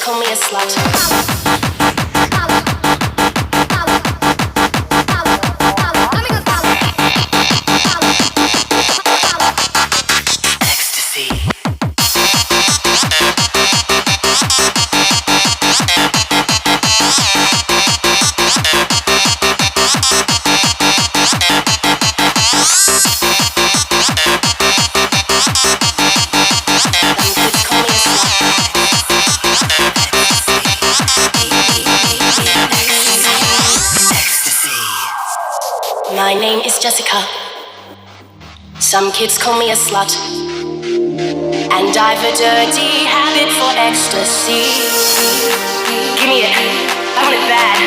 call me a slut. My name is Jessica. Some kids call me a slut. And I've a dirty habit for ecstasy. Give me it. I want it bad.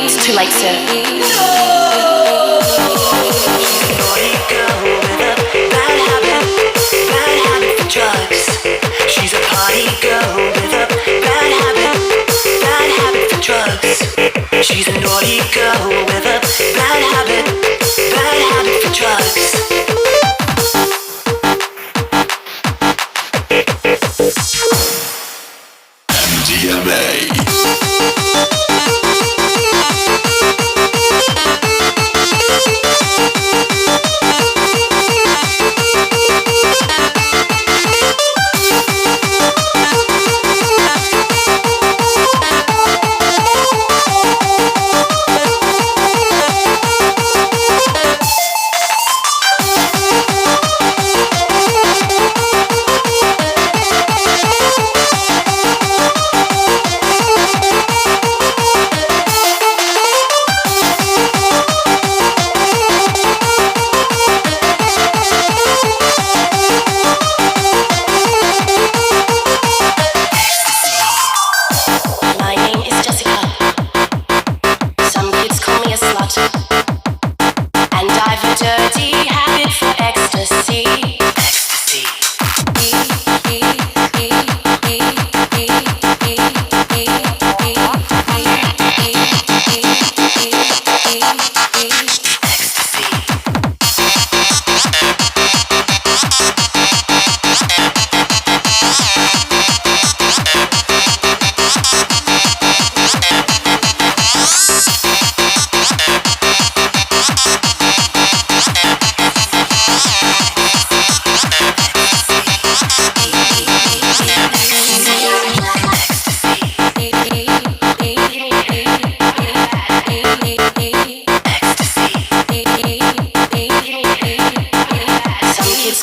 It's too late, sir. Naughty girl with a bad habit for drugs. She's a party girl with a bad habit for drugs. She's a naughty girl with a bad habit for drugs. MDMA.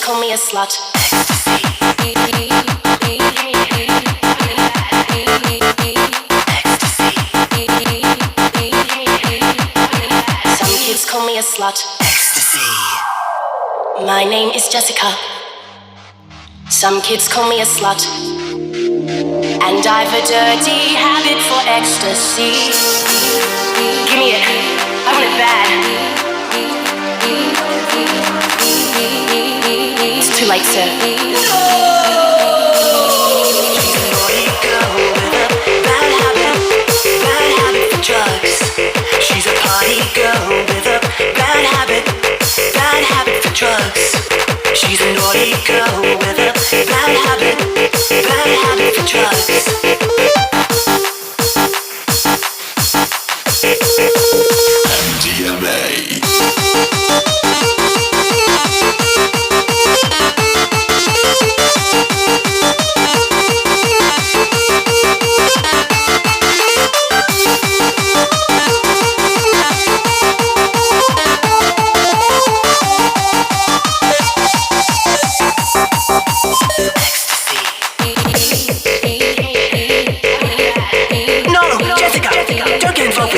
Call me a slut. Some kids call me a slut. Ecstasy. My name is Jessica. Some kids call me a slut. And I've a dirty habit for ecstasy. Give me it. I want it bad. It's too late, sir. She's a naughty girl with a bad habit for drugs. She's a party girl with a bad habit for drugs. She's a naughty girl with a bad habit for drugs. MDMA.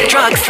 Drugs.